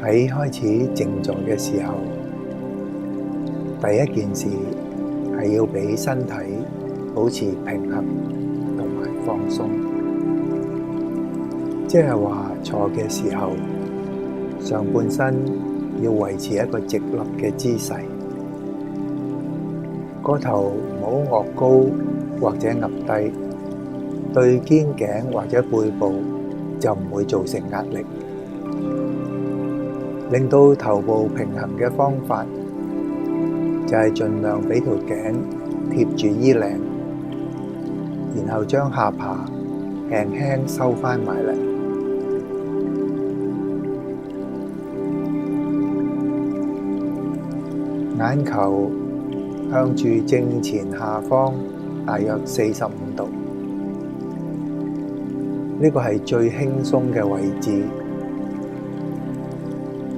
喺開始靜坐嘅時候，第一件事係要俾身體保持平衡同埋放鬆，即係話坐嘅時候，上半身要維持一個直立嘅姿勢，個頭唔好昂高或者岌低，對肩頸或者背部就唔會造成壓力。令到頭部平衡嘅方法就係盡量俾條頸貼住衣領，然後將下巴輕輕收返埋嚟。眼球向住正前下方大約45度，呢個係最輕鬆嘅位置。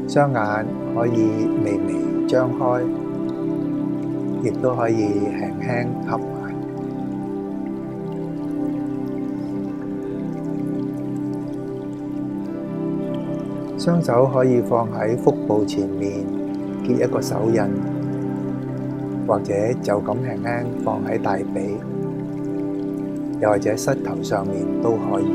雙眼可以微微張開，亦都可以輕輕合埋。雙手可以放喺腹部前面結一個手印，或者就咁輕輕放喺大髀，又或者膝頭上面都可以。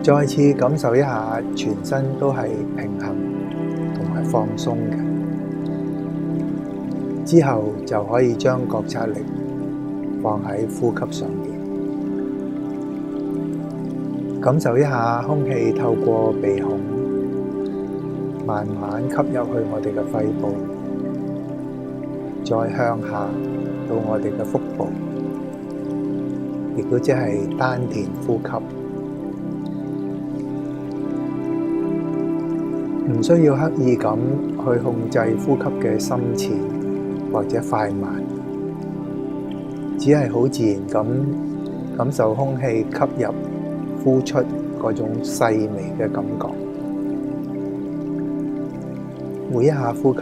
再次感受一下全身都係平衡同埋放鬆嘅，之後就可以將覺察力放喺呼吸上面，感受一下空氣透過鼻孔慢慢吸入去我哋嘅肺部，再向下到我哋嘅腹部，亦都即係丹田呼吸。唔需要刻意咁去控制呼吸嘅深淺或者快慢，只係好自然咁感受空氣吸入、呼出嗰種細微嘅感覺。每一下呼吸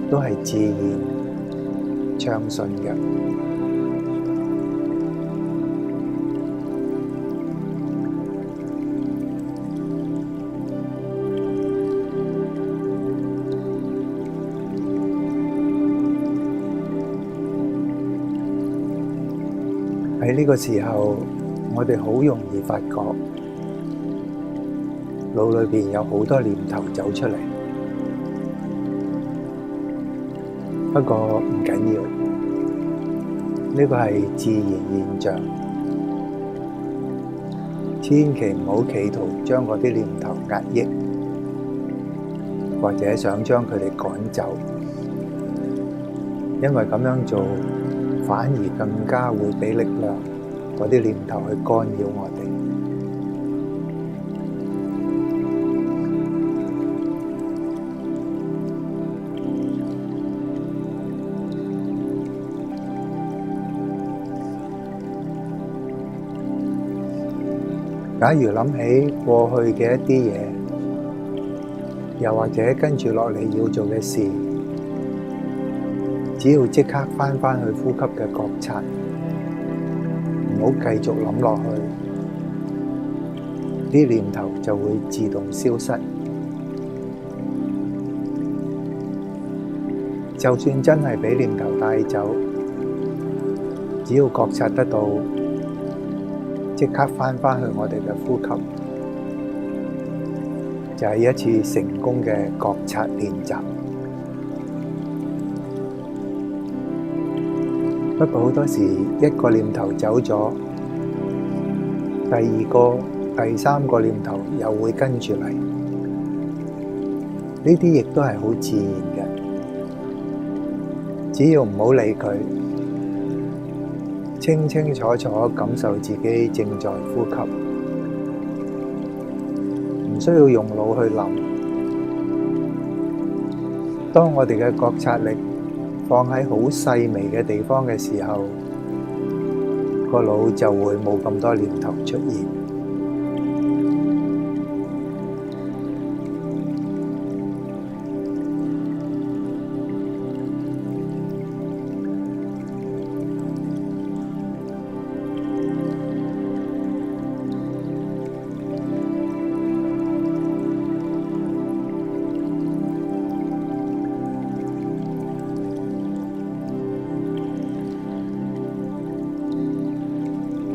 都係自然、暢順嘅。喺呢個時候，我哋好容易發覺腦裏邊有好多念頭走出嚟。不過唔緊要，呢個係自然現象，千祈唔好企圖將嗰啲念頭壓抑，或者想將佢哋趕走，因為咁樣做，反而更加會俾力量嗰啲念頭去干擾我哋。假如諗起過去嘅一啲嘢，又或者跟住落嚟要做嘅事，只要即刻返去呼吸嘅覺察，唔好繼續諗落去，啲念頭就會自動消失。就算真係俾念頭帶走，只要覺察得到，即刻返去我哋嘅呼吸，就係一次成功嘅覺察練習。不過好多時一個念頭走咗，第二個、第三個念頭又會跟住嚟，呢啲亦都係好自然嘅。只要唔好理佢，清清楚楚感受自己正在呼吸，唔需要用腦去諗。當我哋嘅覺察力放喺好細微嘅地方嘅時候，個腦就會冇咁多念頭出現。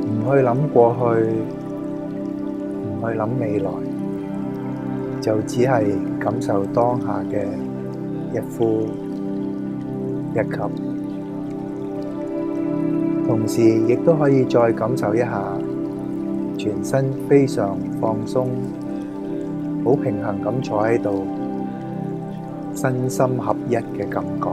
唔去諗過去，唔去諗未來，就只係感受當下嘅一呼一吸，同時亦都可以再感受一下全身非常放鬆，好平衡咁坐喺度，身心合一嘅感覺。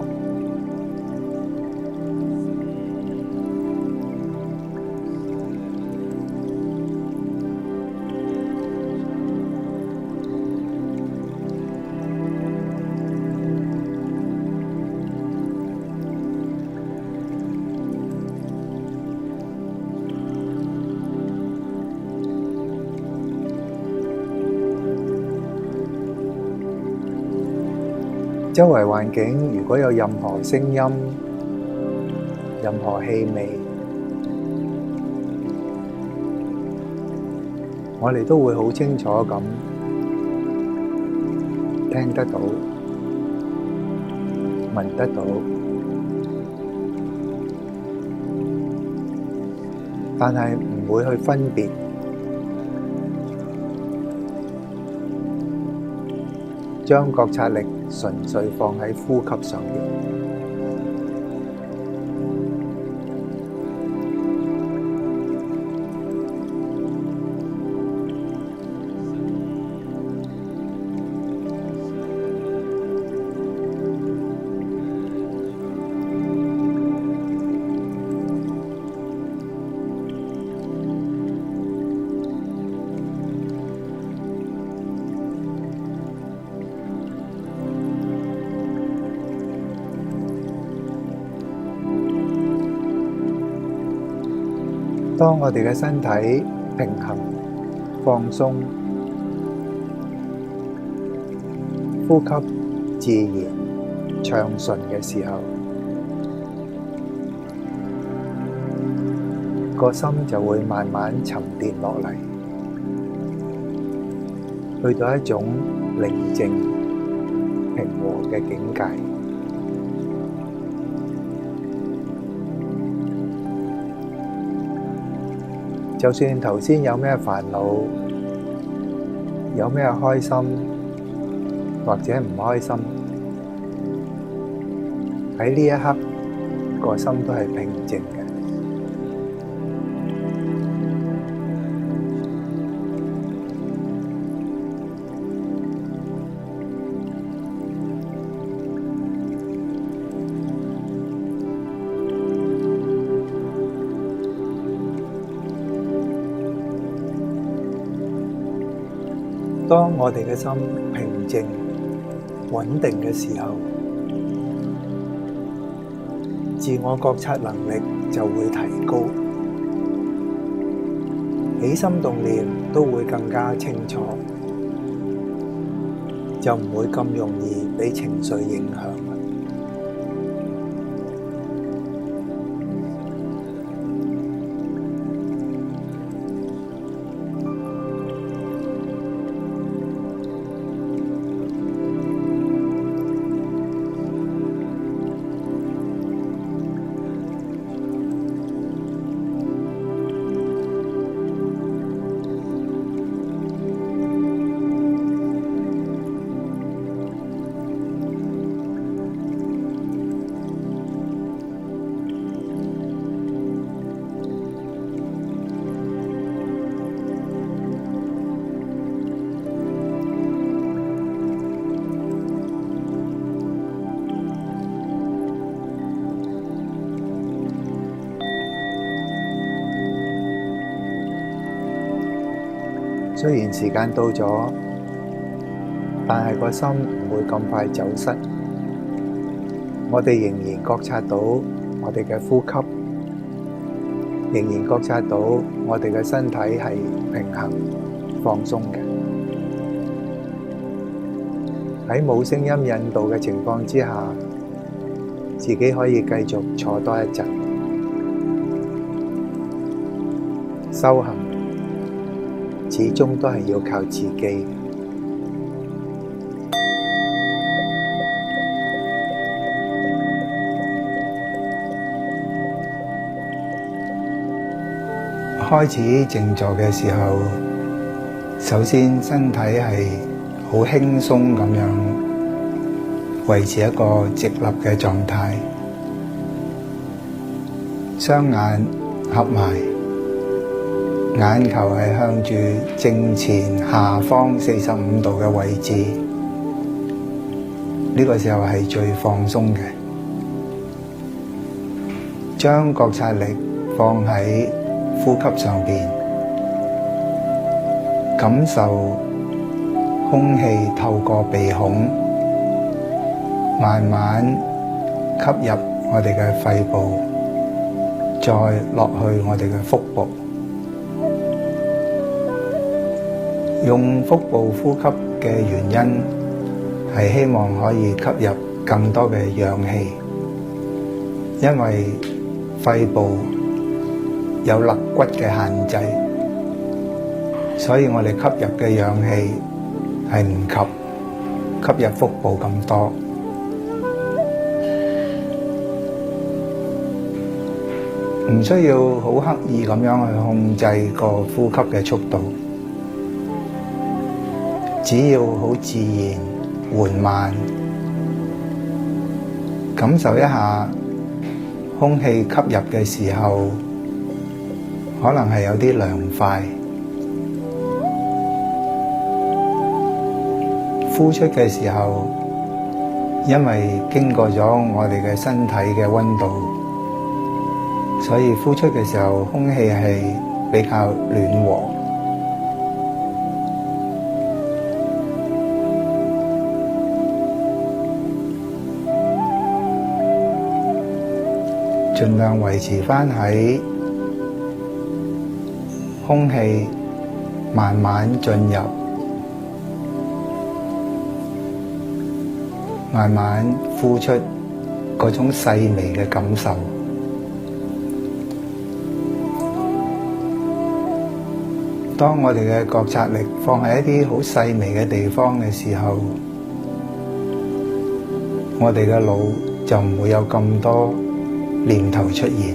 周圍環境如果有任何聲音、任何氣味，我哋都會好清楚咁聽得到、聞得到，但係唔會去分別。將覺察力純粹放喺呼吸上面。當我哋嘅身體平衡、放鬆，呼吸自然暢順嘅時候，個心就會慢慢沉澱落嚟，去到一種寧靜、平和嘅境界。就算頭先有咩煩惱，有咩開心或者唔開心，喺呢一刻個心都係平靜嘅。當我哋嘅心平靜、穩定嘅時候，自我覺察能力就會提高，起心動念都會更加清楚，就唔會咁容易俾情緒影響。雖然時間到咗，但係個心唔會咁快走失。我哋仍然覺察到我哋嘅呼吸，仍然覺察到我哋嘅身體係平衡放鬆嘅。喺冇聲音引導嘅情況之下，自己可以繼續坐多一陣。修行始終都係要靠自己。開始靜坐嘅時候，首先身體係好輕鬆咁樣維持一個直立嘅狀態，雙眼合埋，眼球係向住正前下方45度嘅位置，呢個時候係最放鬆嘅。將覺察力放喺呼吸上邊，感受空氣透過鼻孔慢慢吸入我哋嘅肺部，再落去我哋嘅腹部。用腹部呼吸嘅原因係希望可以吸入更多嘅氧氣，因為肺部有肋骨嘅限制，所以我哋吸入嘅氧氣係唔及吸入腹部咁多。唔需要好刻意咁樣去控制個呼吸嘅速度，只要好自然緩慢，感受一下空氣吸入嘅時候，可能係有啲涼快，呼出嘅時候，因為經過咗我哋嘅身體嘅溫度，所以呼出嘅時候空氣係比較暖和。盡量維持返喺空氣慢慢進入，慢慢呼出嗰種細微嘅感受。當我哋嘅覺察力放喺一啲好細微嘅地方嘅時候，我哋嘅腦就唔會有咁多念頭出現。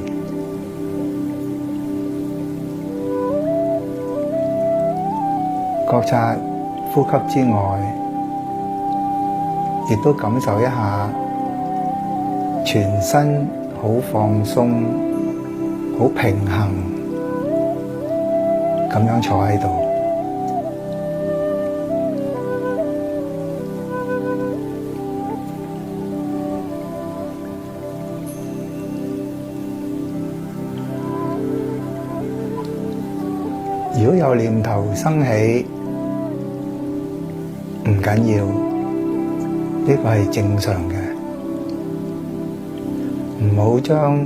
覺察呼吸之外，亦都感受一下全身好放鬆、好平衡咁樣坐喺度。如果有念頭生起，唔緊要，呢個係正常嘅。唔好將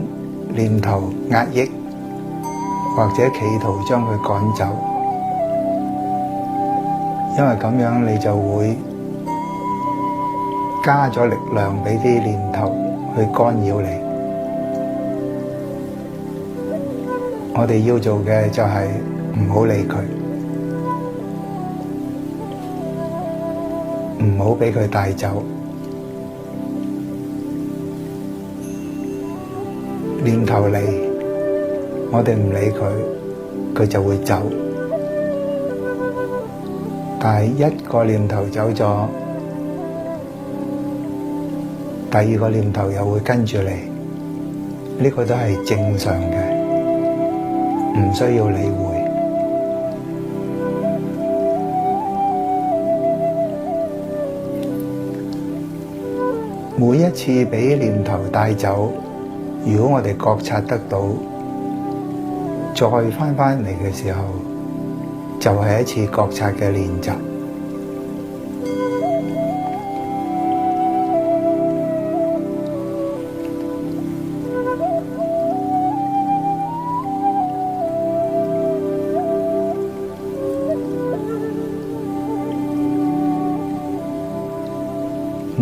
念頭壓抑，或者企圖將佢趕走，因為咁樣你就會加咗力量俾啲念頭去干擾你。我哋要做嘅就係唔好理佢，唔好俾佢帶走。念頭嚟，我哋唔理佢，佢就會走。但係一個念頭走咗，第二個念頭又會跟住嚟，呢個都係正常嘅，唔需要理會。每一次俾念頭帶走，如果我哋覺察得到，再返嚟嘅時候，就係一次覺察嘅練習。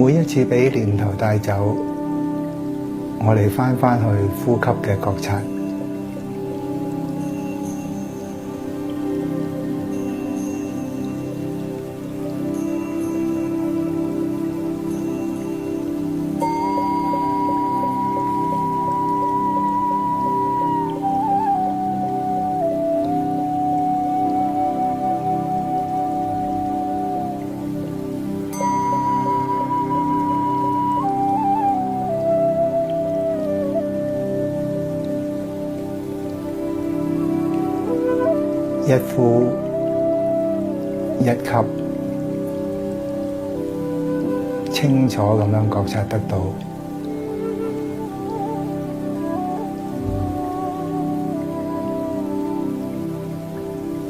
每一次俾念頭帶走，我哋返去呼吸嘅覺察。一呼一吸，清楚咁樣覺察得到。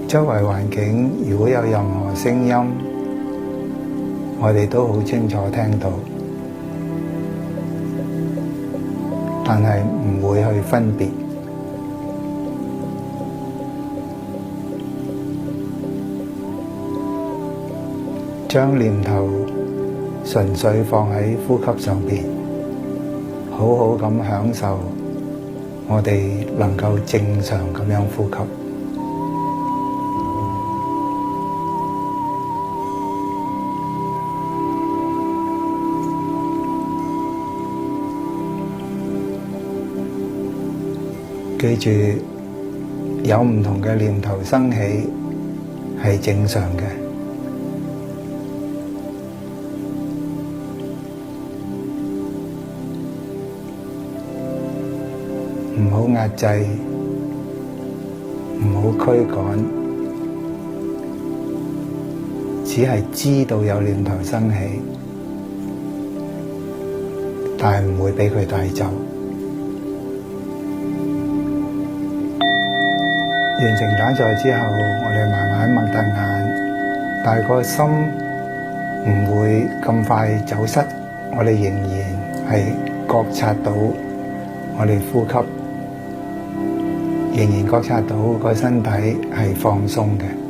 周圍環境如果有任何聲音，我哋都好清楚聽到，但係唔會去分別。將念頭純粹放喺呼吸上邊，好好咁享受我哋能夠正常咁樣呼吸。記住，有唔同嘅念頭生起係正常嘅。唔好壓制，唔好驅趕，只係知道有念頭生起，但係唔會俾佢帶走。完成打坐之後，我哋慢慢擘大眼，但係個心唔會咁快走失，我哋仍然係覺察到我哋呼吸。仍然覺察到個身體係放鬆嘅。